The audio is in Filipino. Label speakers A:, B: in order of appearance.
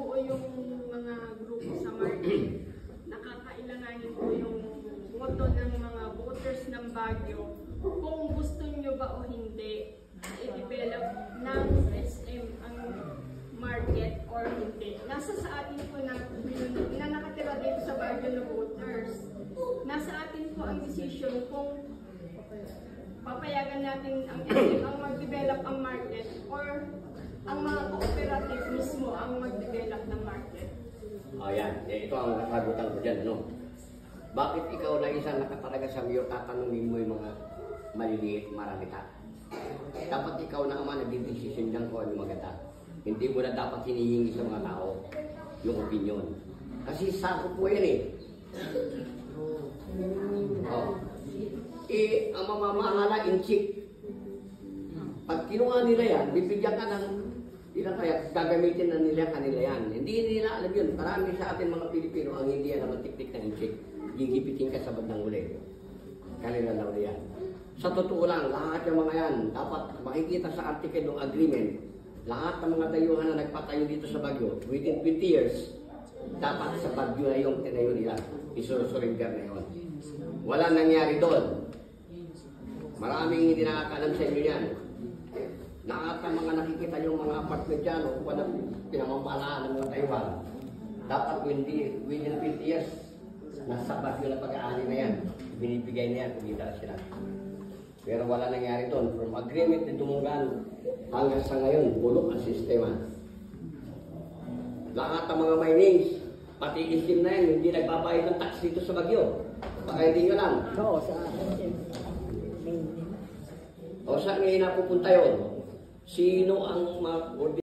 A: nabuo yung mga grupo sa market, nakakailanganin po yung boto ng mga voters ng Baguio kung gusto nyo ba o hindi i-develop ng SM ang market or hindi. Nasa sa atin po na nakatira dito sa Baguio na voters. Nasa atin po ang decision kung papayagan natin ang SM ang mag-develop ang market or ang mga cooperative mismo ang mag-develop ng market.
B: O yan, ito ang kasagutan ko dyan, ano? Bakit ikaw na isang nakatalaga sa mayor, tatanungin mo yung mga maliliit, maralita? Dapat ikaw na naman nagdidesisyon dyan kung ano maganda. Hindi mo na dapat hinihingi sa mga tao yung opinion. Kasi sakop po yan eh. Oh. Ang mamamahala in check. Pag kinuha nila yan, bibigyan ka ng ilang kaya gagamitin na nila kanila yan. Hindi nila alam yun. Marami sa atin mga Pilipino ang hindi yan naman tiktik na in check. Gigipitin ka sa bandang uli. Kanila lang na yan. Sa totoo lang, lahat ng mga yan, dapat makikita sa article ng agreement, lahat ng mga dayuhan na nagpatayo dito sa Baguio, within 20 years, dapat sa Baguio na yung tinayo nila. Isurrender na yun. Wala nangyari doon. Maraming hindi nakakalam sa inyo yan. Lahat ng mga nakikita yung mga apartment dyan, o walang pinamamalaan ng mga dayuhan, dapat within 20 years, nasa Baguio na pag-aani na yan. Binibigay na yan, kumita sila. Pero wala nangyari doon. From agreement ni Dumungan hanggang sa ngayon, bulok ang sistema. Lahat ng mga minings, pati isim na yan, hindi nagbabayad ng tax dito sa Baguio. Baka hindi nyo lang.
C: Oo, sa akin.
B: O saan ngayon napupunta yun? Sino ang